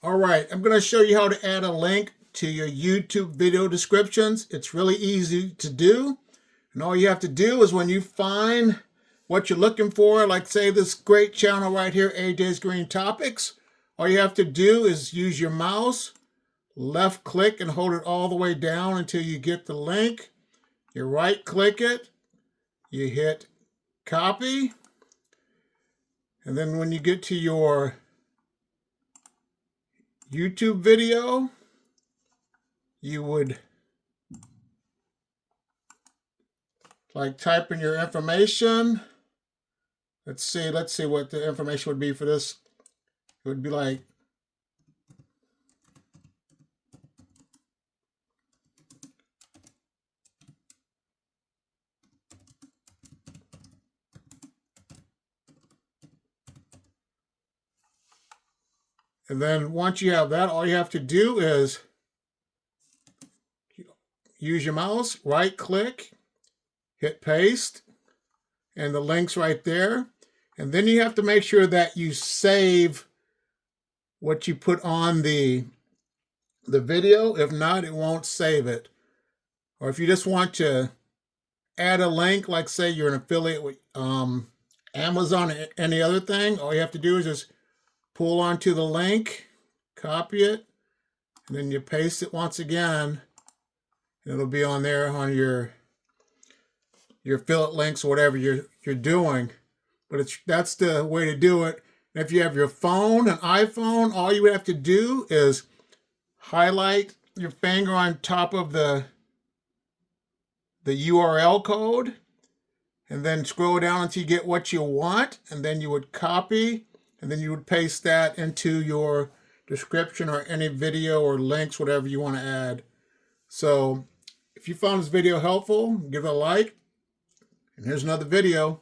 All right, I'm going to show you how to add a link to your YouTube video descriptions. It's really easy to do. And all you have to do is when you find what you're looking for, like say this great channel right here, AJ's Green Topics, all you have to do is use your mouse, left click and hold it all the way down until you get the link. You right click it, you hit copy, and then when you get to your YouTube video, you would type in your information. Let's see what the information would be for this. It would be like and then once you have that, all you have to do is use your mouse, right click, hit paste, and the link's right there. And then you have to make sure that you save what you put on the video. If not, it won't save it. Or if you just want to add a link, like say you're an affiliate with Amazon or any other thing, all you have to do is just pull onto the link, copy it, and then you paste it once again. It'll be on there on your affiliate links or whatever you're doing. But that's the way to do it. And if you have your phone, an iPhone, all you have to do is highlight your finger on top of the URL code, and then scroll down until you get what you want, and then you would copy, and then you would paste that into your description or any video or links, whatever you want to add. So if you found this video helpful, give it a like, and here's another video.